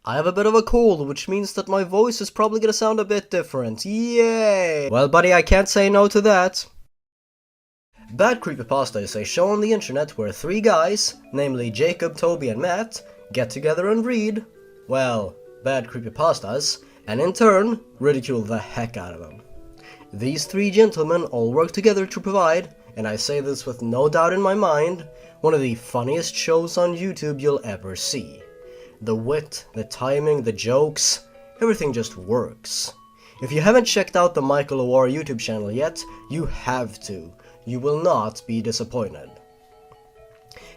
I have a bit of a cold, which means that my voice is probably gonna sound a bit different. Yay! Well, buddy, I can't say no to that. Bad Creepypasta is a show on the internet where three guys, namely Jacob, Toby, and Matt, get together and read, well, bad creepypastas, and in turn, ridicule the heck out of them. These three gentlemen all work together to provide, and I say this with no doubt in my mind, one of the funniest shows on YouTube you'll ever see. The wit, the timing, the jokes, everything just works. If you haven't checked out the Michael Awar YouTube channel yet, you have to. You will not be disappointed.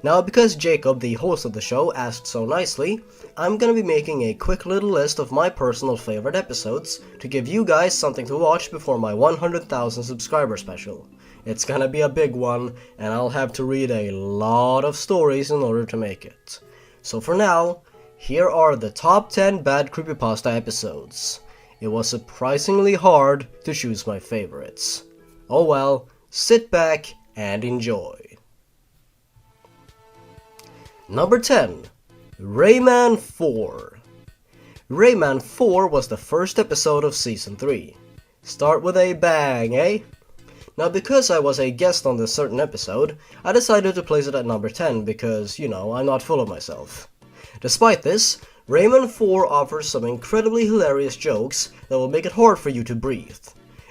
Now, because Jacob, the host of the show, asked so nicely, I'm gonna be making a quick little list of my personal favorite episodes to give you guys something to watch before my 100,000 subscriber special. It's gonna be a big one, and I'll have to read a lot of stories in order to make it. So for now, here are the top 10 bad creepypasta episodes. It was surprisingly hard to choose my favorites. Oh well, sit back and enjoy. Number 10. Rayman 4. Rayman 4 was the first episode of Season 3. Start with a bang, eh? Now, because I was a guest on this certain episode, I decided to place it at number 10 because, you know, I'm not full of myself. Despite this, Rayman 4 offers some incredibly hilarious jokes that will make it hard for you to breathe.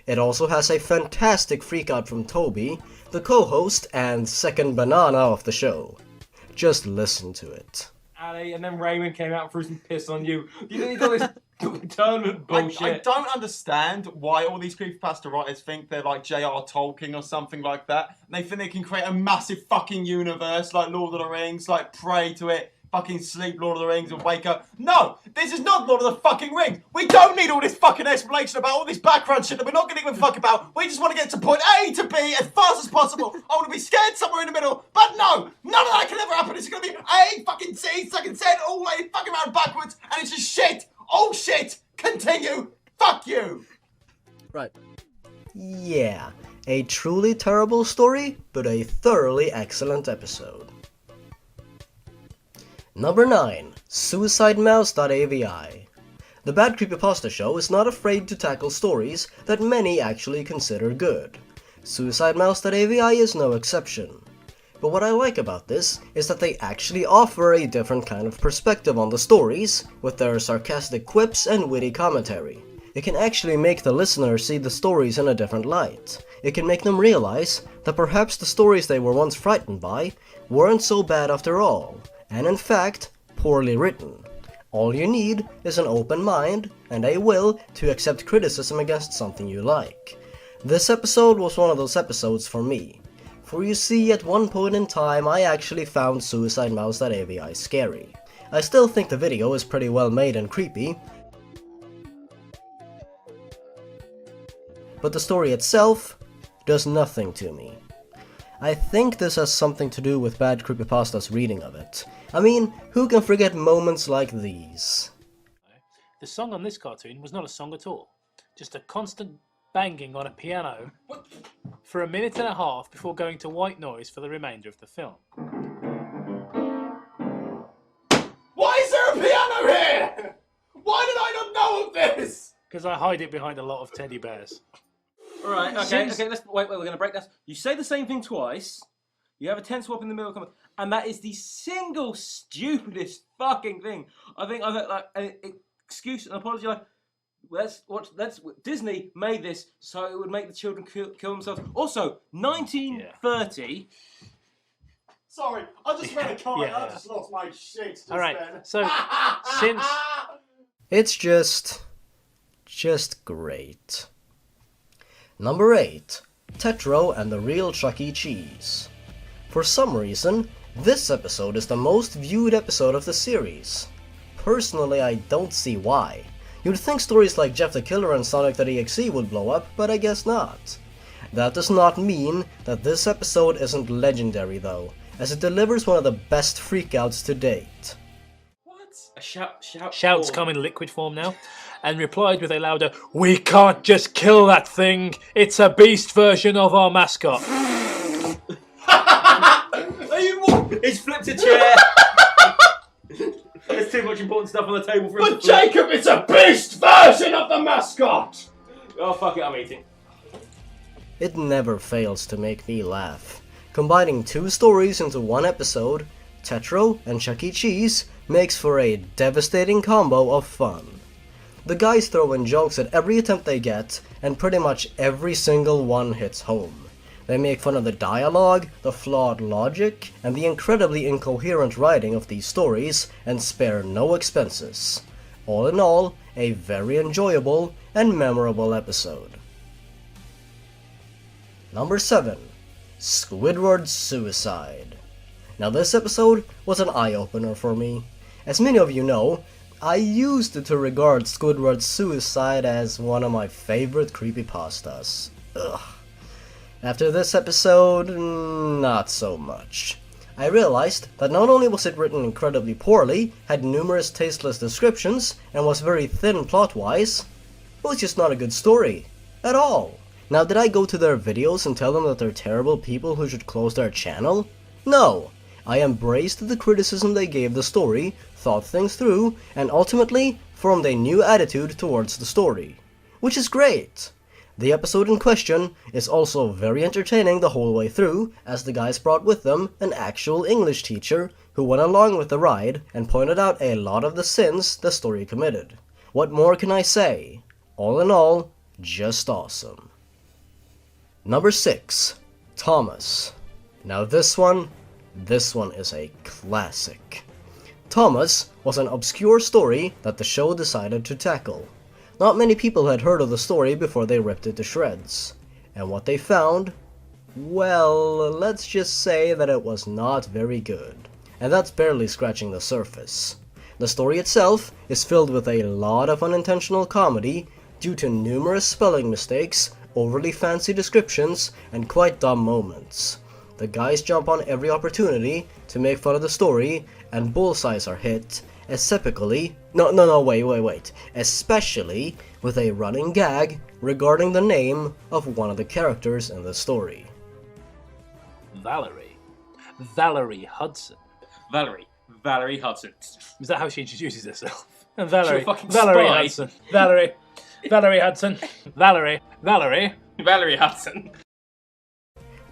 It also has a fantastic freakout from Toby, the co-host and second banana of the show. Just listen to it. Ali, and then Raymond came out and threw some piss on you. You think you got this tournament bullshit? I don't understand why all these creepypasta writers think they're like J.R. Tolkien or something like that. And they think they can create a massive fucking universe like Lord of the Rings, like pray to it, fucking sleep Lord of the Rings and wake up. No! This is not Lord of the fucking Rings! We don't need all this fucking explanation about all this background shit that we're not going to give a fuck about. We just want to get to point A to B as fast as possible. I want to be scared somewhere in the middle, but no! None of that can ever happen. It's going to be A, fucking C, second Z, all the way fucking around backwards, and it's just shit! All shit! Continue! Fuck you! Right. Yeah, a truly terrible story, but a thoroughly excellent episode. Number 9. SuicideMouse.avi. The Bad Creepypasta Show is not afraid to tackle stories that many actually consider good. SuicideMouse.avi is no exception. But what I like about this is that they actually offer a different kind of perspective on the stories, with their sarcastic quips and witty commentary. It can actually make the listener see the stories in a different light. It can make them realize that perhaps the stories they were once frightened by weren't so bad after all, and in fact, poorly written. All you need is an open mind and a will to accept criticism against something you like. This episode was one of those episodes for me. For you see, at one point in time I actually found SuicideMouse.avi scary. I still think the video is pretty well made and creepy, but the story itself does nothing to me. I think this has something to do with Bad Creepypasta's reading of it. I mean, who can forget moments like these? The song on this cartoon was not a song at all. Just a constant banging on a piano for a minute and a half before going to white noise for the remainder of the film. Why is there a piano here? Why did I not know of this? Because I hide it behind a lot of teddy bears. Alright, okay, let's wait, we're gonna break this. You say the same thing twice, you have a tense swap in the middle of comment, and that is the single stupidest fucking thing. I think I've had like an excuse, an apology, like Disney made this so it would make the children kill themselves. Also, 1930. Sorry, I just read a comment, Yeah. I just lost my shit just Alright, then. so since It's just great. Number 8. Petrol and the Real Chuck E. Cheese. For some reason, this episode is the most viewed episode of the series. Personally, I don't see why. You'd think stories like Jeff the Killer and Sonic That Exe would blow up, but I guess not. That does not mean that this episode isn't legendary though, as it delivers one of the best freakouts to date. What? A shout. shouts come in liquid form now, and replied with a louder, "We can't just kill that thing, it's a beast version of our mascot." Are you more? He's flipped a chair. There's too much important stuff on the table for us But to flip. Jacob, it's a beast version of the mascot! Oh, fuck it, I'm eating. It never fails to make me laugh. Combining two stories into one episode, Petrol and Chuck E. Cheese makes for a devastating combo of fun. The guys throw in jokes at every attempt they get, and pretty much every single one hits home. They make fun of the dialogue, the flawed logic, and the incredibly incoherent writing of these stories, and spare no expenses. All in all, a very enjoyable and memorable episode. Number 7. Squidwards Suicide. Now this episode was an eye-opener for me. As many of you know, I used to regard Squidwards Suicide as one of my favorite creepypastas. Ugh. After this episode, not so much. I realized that not only was it written incredibly poorly, had numerous tasteless descriptions, and was very thin plot-wise, it was just not a good story. At all. Now, did I go to their videos and tell them that they're terrible people who should close their channel? No. I embraced the criticism they gave the story, thought things through, and ultimately formed a new attitude towards the story. Which is great. The episode in question is also very entertaining the whole way through, as the guys brought with them an actual English teacher who went along with the ride and pointed out a lot of the sins the story committed. What more can I say? All in all, just awesome. Number 6. Thomas. Now this one is a classic. Thomas was an obscure story that the show decided to tackle. Not many people had heard of the story before they ripped it to shreds. And what they found? Well, let's just say that it was not very good. And that's barely scratching the surface. The story itself is filled with a lot of unintentional comedy due to numerous spelling mistakes, overly fancy descriptions, and quite dumb moments. The guys jump on every opportunity to make fun of the story, and bullseyes are hit, especially with a running gag regarding the name of one of the characters in the story. Valerie Hudson. Valerie Hudson. Is that how she introduces herself? She's Valerie a fucking Valerie spy. Hudson. Valerie Hudson. Valerie Hudson.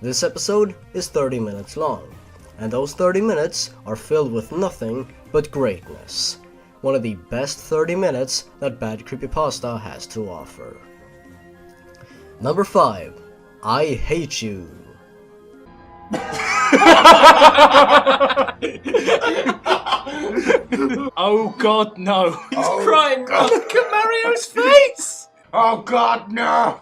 This episode is 30 minutes long, and those 30 minutes are filled with nothing but greatness. One of the best 30 minutes that Bad Creepypasta has to offer. Number 5. I Hate You. Oh God, no! He's crying. Look at Mario's face! Oh God, no!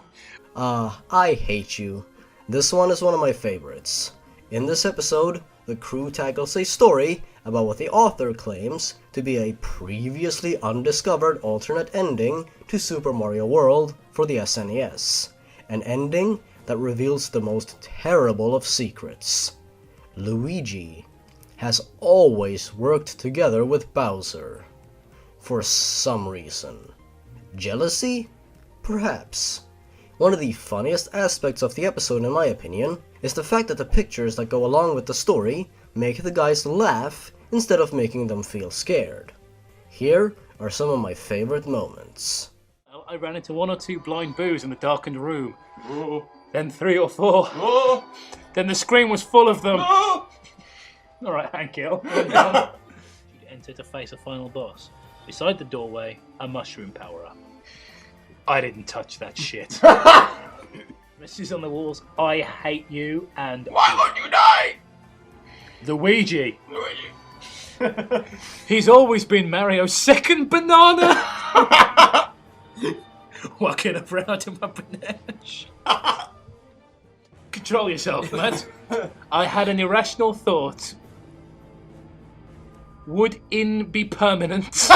I Hate You. This one is one of my favorites. In this episode, the crew tackles a story about what the author claims to be a previously undiscovered alternate ending to Super Mario World for the SNES. An ending that reveals the most terrible of secrets. Luigi has always worked together with Bowser. For some reason. Jealousy? Perhaps. One of the funniest aspects of the episode, in my opinion, is the fact that the pictures that go along with the story make the guys laugh instead of making them feel scared. Here are some of my favorite moments. I ran into 1 or 2 blind boos in the darkened room. Oh. Then 3 or 4. Oh. Then the screen was full of them. Oh. Alright, Hank Hill. You enter to face a final boss. Beside the doorway, a mushroom power-up. I didn't touch that shit. Messages on the walls, I hate you, and... Why won't you die? Luigi. Luigi. He's always been Mario's second banana! What can I run out of my banana? Control yourself, Matt. I had an irrational thought. Would in be permanent?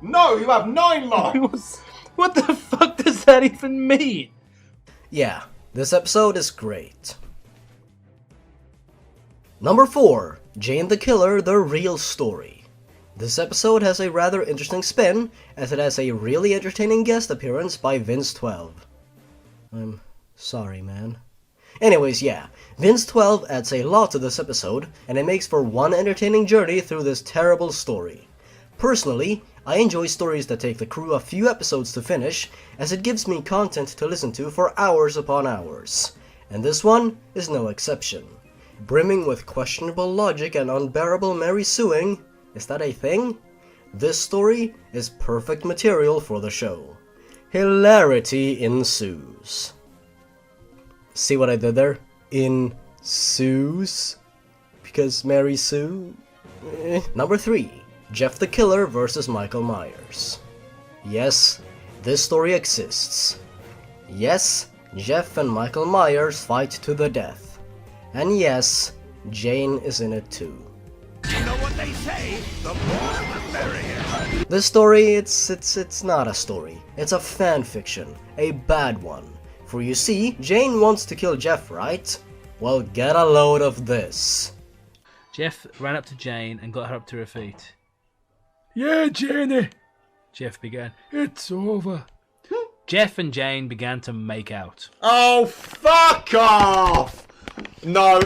No, you have 9 lives! What the fuck does that even mean? Yeah, this episode is great. Number 4. Jane the Killer, The Real Story. This episode has a rather interesting spin, as it has a really entertaining guest appearance by Vince 12. I'm sorry, man. Anyways, yeah, Vince 12 adds a lot to this episode, and it makes for one entertaining journey through this terrible story. Personally, I enjoy stories that take the crew a few episodes to finish, as it gives me content to listen to for hours upon hours. And this one is no exception. Brimming with questionable logic and unbearable Mary suing, is that a thing? This story is perfect material for the show. Hilarity ensues. See what I did there? Ensues? Because Mary Sue? Number 3. Jeff the Killer versus Michael Myers. Yes, this story exists. Yes, Jeff and Michael Myers fight to the death. And yes, Jane is in it too. You know what they say, the more the merrier. This story, it's not a story. It's a fan fiction, a bad one. For you see, Jane wants to kill Jeff, right? Well, get a load of this. Jeff ran up to Jane and got her up to her feet. Yeah, Janie. Jeff began. It's over. Jeff and Jane began to make out. Oh, fuck off! No,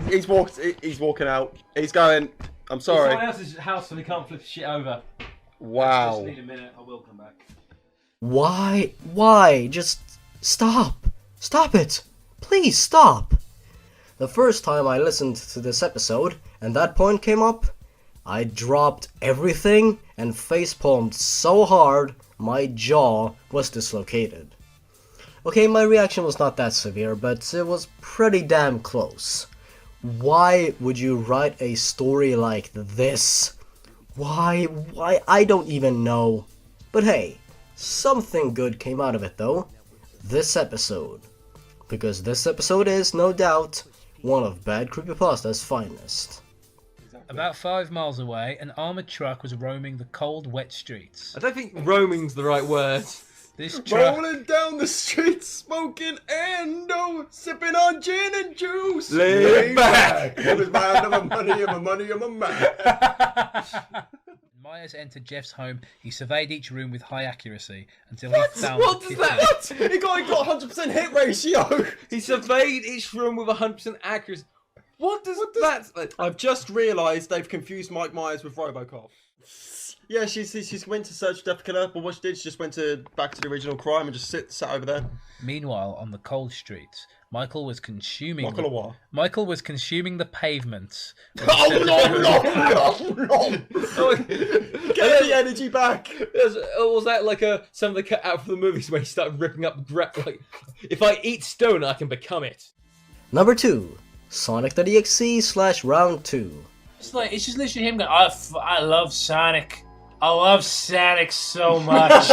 he's walking out. He's going. I'm It's sorry. someone else's house so they can't flip shit over. Wow. Just need a minute, I will come back. Why? Just stop. Stop it. Please stop. The first time I listened to this episode, and that point came up, I dropped everything and facepalmed so hard my jaw was dislocated. Okay, my reaction was not that severe, but it was pretty damn close. Why would you write a story like this? Why, I don't even know. But hey, something good came out of it though. This episode. Because this episode is, no doubt, one of Bad Creepypasta's finest. About 5 miles away, an armoured truck was roaming the cold, wet streets. I don't think roaming's the right word. This truck... Rolling down the streets, smoking endo, sipping on gin and juice. Lay back. What is my money and my money and my man? Myers entered Jeff's home. He surveyed each room with high accuracy until he found What the does kitchen. that? He got 100% hit ratio. He surveyed each room with 100% accuracy. What does that? I've just realised they've confused Mike Myers with RoboCop. Yeah, she's went to search Death Killer, but what she did, she just went back to the original crime and just sat over there. Meanwhile, on the cold streets, Michael was consuming the pavements. Oh no! Get the energy back! Was that like some of the cut out from the movies where he started ripping up like, if I eat stone, I can become it. Number 2. Sonic the Exe / Round 2. It's just literally him going, I love Sonic. I love Sonic so much.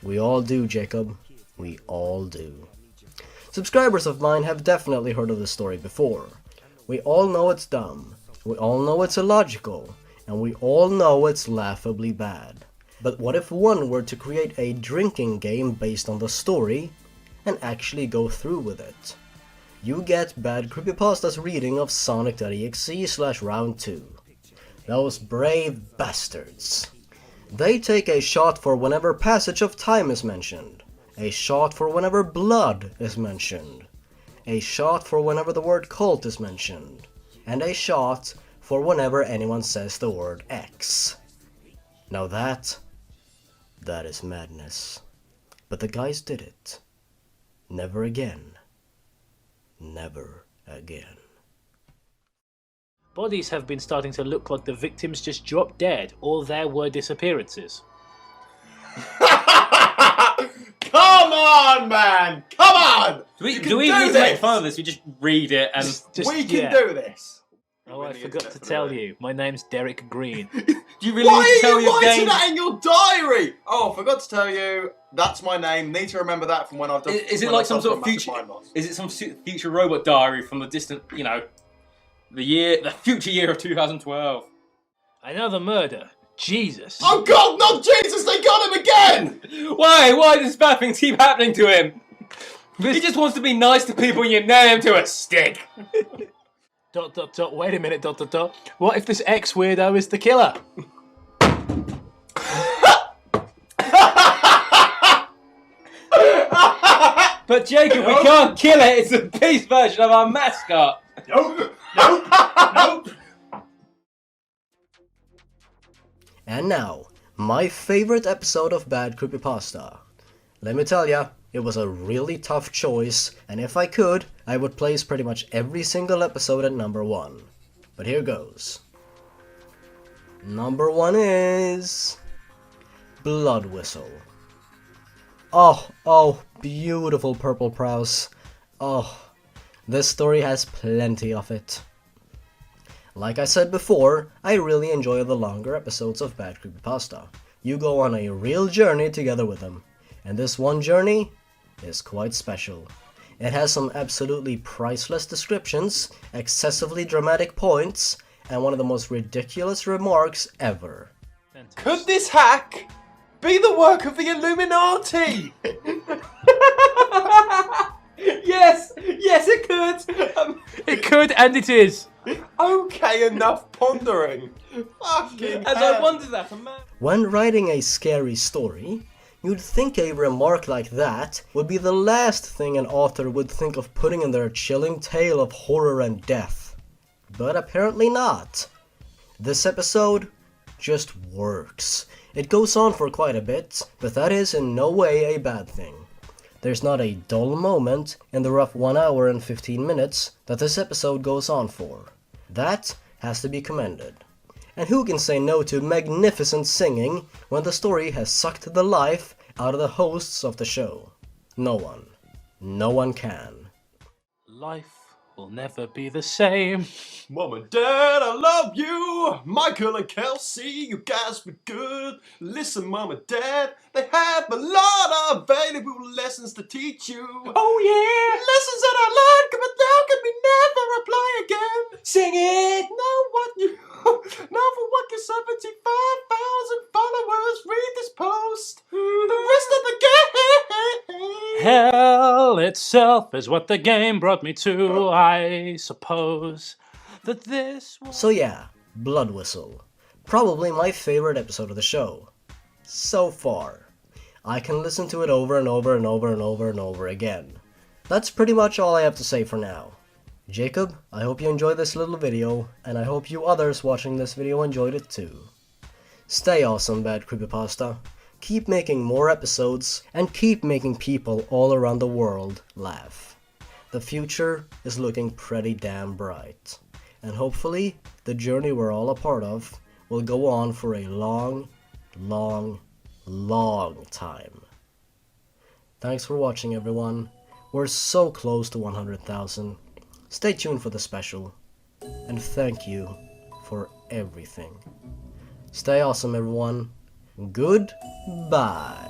We all do, Jacob. We all do. Subscribers of mine have definitely heard of this story before. We all know it's dumb. We all know it's illogical. And we all know it's laughably bad. But what if one were to create a drinking game based on the story and actually go through with it? You get Bad Creepypasta's reading of Sonic the Exe / Round 2. Those brave bastards. They take a shot for whenever passage of time is mentioned, a shot for whenever blood is mentioned, a shot for whenever the word cult is mentioned, and a shot for whenever anyone says the word X. Now that is madness. But the guys did it. Never again. Never again. Bodies have been starting to look like the victims just dropped dead, or there were disappearances. Come on, man! Come on! Do we You need can to do make this! fun of this? We just read it and... We can do this! Oh, I forgot to tell you. My name's Derek Green. Do you really Why need to tell are you your writing game? that in your diary? Oh, I forgot to tell you. That's my name. Need to remember that from when I've done. Is it when like I've some done sort of massive future? mind loss. Is it some future robot diary from the distant, the future year of 2012? Another murder. Jesus. Oh God, not Jesus! They got him again! Why? Why does bad things keep happening to him? He just wants to be nice to people and you nail him to a stick. ... Wait a minute, ... What if this ex weirdo is the killer? But Jacob, we can't kill it. It's a beast version of our mascot. Nope. Nope. And now, my favorite episode of Bad Creepypasta. Let me tell ya, it was a really tough choice, and if I could, I would place pretty much every single episode at number 1. But here goes. Number 1 is... Blood Whistle. Oh, beautiful purple prowse. Oh, this story has plenty of it. Like I said before, I really enjoy the longer episodes of Bad Creepypasta. You go on a real journey together with them, and this one journey is quite special. It has some absolutely priceless descriptions, excessively dramatic points, and one of the most ridiculous remarks ever. Could this hack be the work of the Illuminati? Yes, it could. It could, and it is. Okay, enough pondering. Fucking As hell. I wondered that, a man. When writing a scary story, you'd think a remark like that would be the last thing an author would think of putting in their chilling tale of horror and death. But apparently not. This episode just works. It goes on for quite a bit, but that is in no way a bad thing. There's not a dull moment in the rough 1 hour and 15 minutes that this episode goes on for. That has to be commended. And who can say no to magnificent singing when the story has sucked the life out of the hosts of the show? No one. No one can. Life will never be the same. Mom and Dad, I love you. Michael and Kelsey, you guys were good. Listen, Mom and Dad, they have a lot of valuable lessons to teach you. Oh yeah. Lessons that I like, but now can we never apply again? Sing it. Now for what your 75,000 followers read this post. The rest of the game. Hell itself is what the game brought me to, I suppose. That this was... So yeah, Blood Whistle. Probably my favorite episode of the show. So far. I can listen to it over and over and over and over and over again. That's pretty much all I have to say for now. Jacob, I hope you enjoyed this little video, and I hope you others watching this video enjoyed it too. Stay awesome, Bad Creepypasta. Keep making more episodes, and keep making people all around the world laugh. The future is looking pretty damn bright. And hopefully, the journey we're all a part of will go on for a long, long, long time. Thanks for watching, everyone. We're so close to 100,000. Stay tuned for the special. And thank you for everything. Stay awesome, everyone. Goodbye.